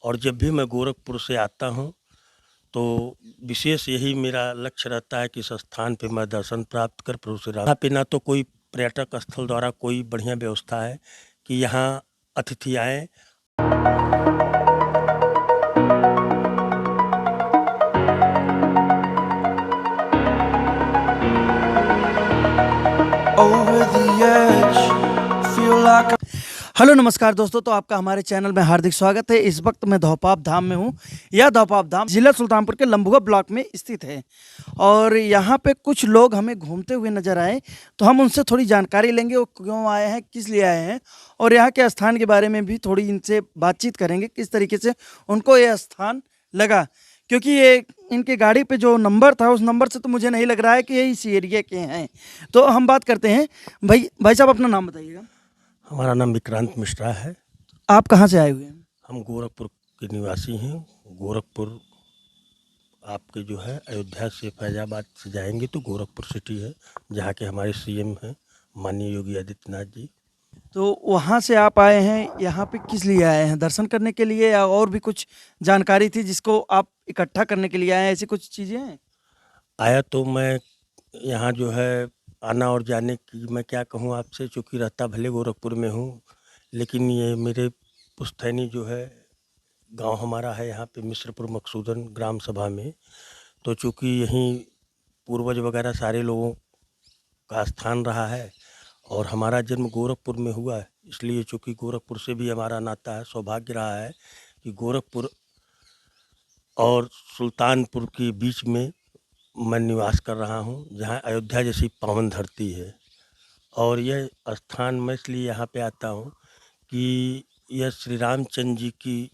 और जब भी मैं गोरखपुर से आता हूँ तो विशेष यही मेरा लक्ष्य रहता है कि इस स्थान पे मैं दर्शन प्राप्त कर प्रभु श्री राम। यहाँ पे ना तो कोई पर्यटक स्थल द्वारा कोई बढ़िया व्यवस्था है कि यहाँ अतिथि आएँ। हेलो नमस्कार दोस्तों, तो आपका हमारे चैनल में हार्दिक स्वागत है। इस वक्त मैं धौपाप धाम में हूँ। यह धौपाप धाम जिला सुल्तानपुर के लंबुआ ब्लॉक में स्थित है और यहाँ पे कुछ लोग हमें घूमते हुए नजर आए, तो हम उनसे थोड़ी जानकारी लेंगे। वो क्यों आए हैं, किस लिए आए हैं और यहाँ के स्थान के बारे में भी थोड़ी इनसे बातचीत करेंगे, किस तरीके से उनको ये स्थान लगा। क्योंकि ये इनके गाड़ी पे जो नंबर था, उस नंबर से तो मुझे नहीं लग रहा है कि ये इस एरिया के हैं। तो हम बात करते हैं। भाई साहब, अपना नाम बताइएगा। हमारा नाम विक्रांत मिश्रा है। आप कहाँ से आए हुए हैं? हम गोरखपुर के निवासी हैं। गोरखपुर आपके जो है अयोध्या से फैजाबाद से जाएंगे तो गोरखपुर सिटी है, जहाँ के हमारे सीएम हैं माननीय योगी आदित्यनाथ जी। तो वहाँ से आप आए हैं, यहाँ पे किस लिए आए हैं? दर्शन करने के लिए या और भी कुछ जानकारी थी जिसको आप इकट्ठा करने के लिए आए हैं? ऐसी कुछ चीज़ें हैं? आया तो मैं यहाँ जो है आना और जाने की मैं क्या कहूँ आपसे, चूँकि रहता भले गोरखपुर में हूँ, लेकिन ये मेरे पुश्तैनी जो है गांव हमारा है यहाँ पे मिश्रपुर मकसूदन ग्राम सभा में। तो चूँकि यहीं पूर्वज वगैरह सारे लोगों का स्थान रहा है और हमारा जन्म गोरखपुर में हुआ है, इसलिए चूँकि गोरखपुर से भी हमारा नाता है। सौभाग्य रहा है कि गोरखपुर और सुल्तानपुर के बीच में मैं निवास कर रहा हूँ, जहाँ अयोध्या जैसी पावन धरती है। और यह स्थान मैं इसलिए यहाँ पे आता हूँ कि यह श्री रामचंद्र जी की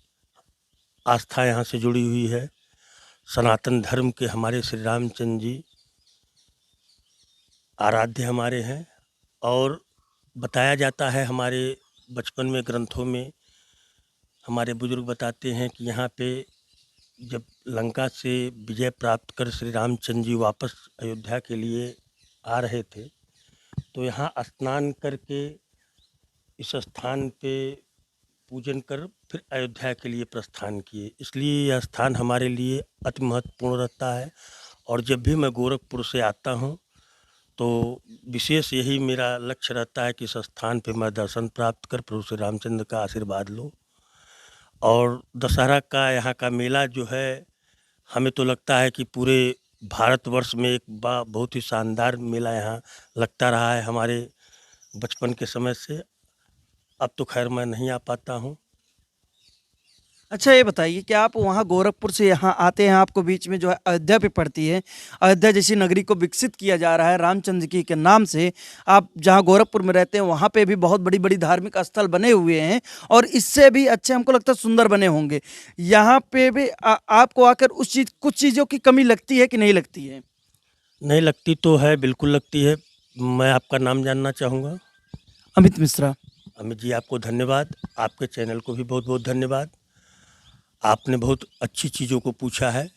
आस्था यहाँ से जुड़ी हुई है। सनातन धर्म के हमारे श्री रामचंद्र जी आराध्य हमारे हैं। और बताया जाता है हमारे बचपन में ग्रंथों में, हमारे बुजुर्ग बताते हैं कि यहाँ पे जब लंका से विजय प्राप्त कर श्री रामचंद्र जी वापस अयोध्या के लिए आ रहे थे, तो यहाँ स्नान करके इस स्थान पे पूजन कर फिर अयोध्या के लिए प्रस्थान किए। इसलिए यह स्थान हमारे लिए अति महत्वपूर्ण रहता है। और जब भी मैं गोरखपुर से आता हूँ तो विशेष यही मेरा लक्ष्य रहता है कि इस स्थान पे मैं दर्शन प्राप्त कर प्रभु श्री रामचंद्र का आशीर्वाद लूँ। और दशहरा का यहाँ का मेला जो है, हमें तो लगता है कि पूरे भारतवर्ष में एक बहुत ही शानदार मेला यहाँ लगता रहा है हमारे बचपन के समय से। अब तो खैर मैं नहीं आ पाता हूँ। अच्छा, ये बताइए कि आप वहाँ गोरखपुर से यहाँ आते हैं, आपको बीच में जो है अयोध्या पे पड़ती है। अयोध्या जैसी नगरी को विकसित किया जा रहा है रामचंद्र जी के नाम से। आप जहाँ गोरखपुर में रहते हैं वहाँ पे भी बहुत बड़ी बड़ी धार्मिक स्थल बने हुए हैं और इससे भी अच्छे हमको लगता है सुंदर बने होंगे। यहाँ पे भी आपको आकर कुछ चीज़ों की कमी लगती है कि नहीं लगती है? नहीं लगती तो है, बिल्कुल लगती है। मैं आपका नाम जानना चाहूँगा। अमित मिश्रा। अमित जी, आपको धन्यवाद। आपके चैनल को भी बहुत बहुत धन्यवाद। आपने बहुत अच्छी चीज़ों को पूछा है।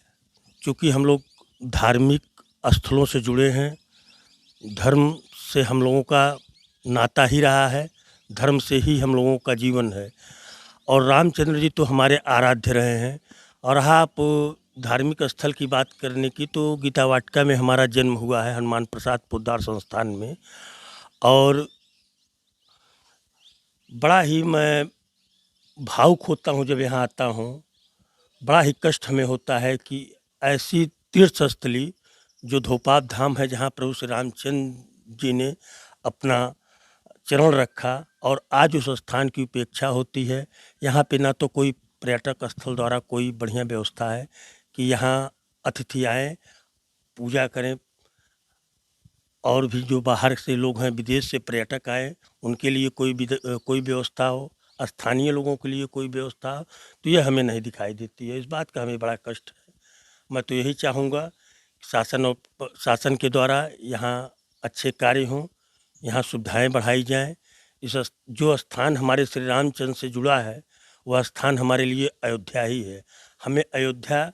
क्योंकि हम लोग धार्मिक स्थलों से जुड़े हैं, धर्म से हम लोगों का नाता ही रहा है, धर्म से ही हम लोगों का जीवन है। और रामचंद्र जी तो हमारे आराध्य रहे हैं। और आप धार्मिक स्थल की बात करने की, तो गीता वाटिका में हमारा जन्म हुआ है, हनुमान प्रसाद पोद्दार संस्थान में। और बड़ा ही मैं भावुक होता हूँ जब यहाँ आता हूँ। बड़ा ही कष्ट हमें होता है कि ऐसी तीर्थ स्थली जो धोपाप धाम है, जहाँ प्रभु श्री रामचंद्र जी ने अपना चरण रखा, और आज उस स्थान की उपेक्षा होती है। यहाँ पे ना तो कोई पर्यटक स्थल द्वारा कोई बढ़िया व्यवस्था है कि यहाँ अतिथि आएँ, पूजा करें। और भी जो बाहर से लोग हैं, विदेश से पर्यटक आए, उनके लिए कोई व्यवस्था हो, स्थानीय लोगों के लिए कोई व्यवस्था हो, तो यह हमें नहीं दिखाई देती है। इस बात का हमें बड़ा कष्ट है। मैं तो यही चाहूँगा शासन के द्वारा यहाँ अच्छे कार्य हों, यहाँ सुविधाएं बढ़ाई जाएं। जो स्थान हमारे श्री रामचंद्र से जुड़ा है, वह स्थान हमारे लिए अयोध्या ही है। हमें अयोध्या,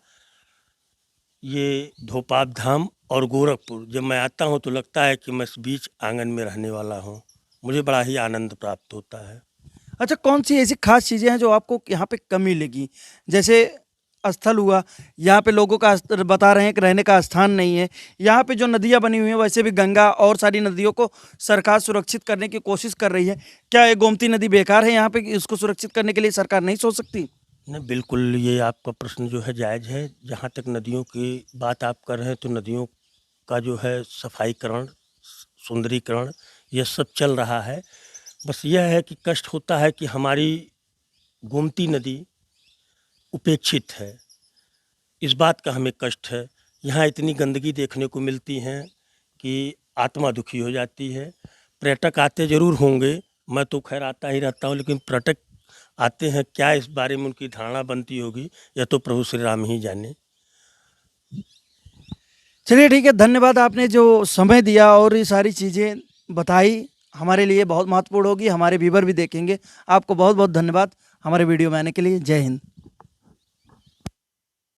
ये धोपाप धाम और गोरखपुर जब मैं आता हूँ तो लगता है कि मैं इस बीच आंगन में रहने वाला हूँ। मुझे बड़ा ही आनंद प्राप्त होता है। अच्छा, कौन सी ऐसी खास चीज़ें हैं जो आपको यहाँ पे कमी लगी? जैसे स्थल हुआ, यहाँ पे लोगों का बता रहे हैं कि रहने का स्थान नहीं है। यहाँ पे जो नदियाँ बनी हुई हैं, वैसे भी गंगा और सारी नदियों को सरकार सुरक्षित करने की कोशिश कर रही है। क्या ये गोमती नदी बेकार है यहाँ पे, कि इसको सुरक्षित करने के लिए सरकार नहीं सोच सकती? नहीं, बिल्कुल ये आपका प्रश्न जो है जायज़ है। जहाँ तक नदियों की बात आप कर रहे हैं, तो नदियों का जो है सफाईकरण, सुंदरीकरण, ये सब चल रहा है। बस यह है कि कष्ट होता है कि हमारी गोमती नदी उपेक्षित है। इस बात का हमें कष्ट है। यहाँ इतनी गंदगी देखने को मिलती है कि आत्मा दुखी हो जाती है। पर्यटक आते ज़रूर होंगे, मैं तो खैर आता ही रहता हूँ, लेकिन पर्यटक आते हैं, क्या इस बारे में उनकी धारणा बनती होगी, यह तो प्रभु श्री राम ही जाने। चलिए ठीक है, धन्यवाद, आपने जो समय दिया और ये सारी चीज़ें बताई, हमारे लिए बहुत महत्वपूर्ण होगी, हमारे व्यूवर भी देखेंगे। आपको बहुत बहुत धन्यवाद हमारे वीडियो में आने के लिए। जय हिंद।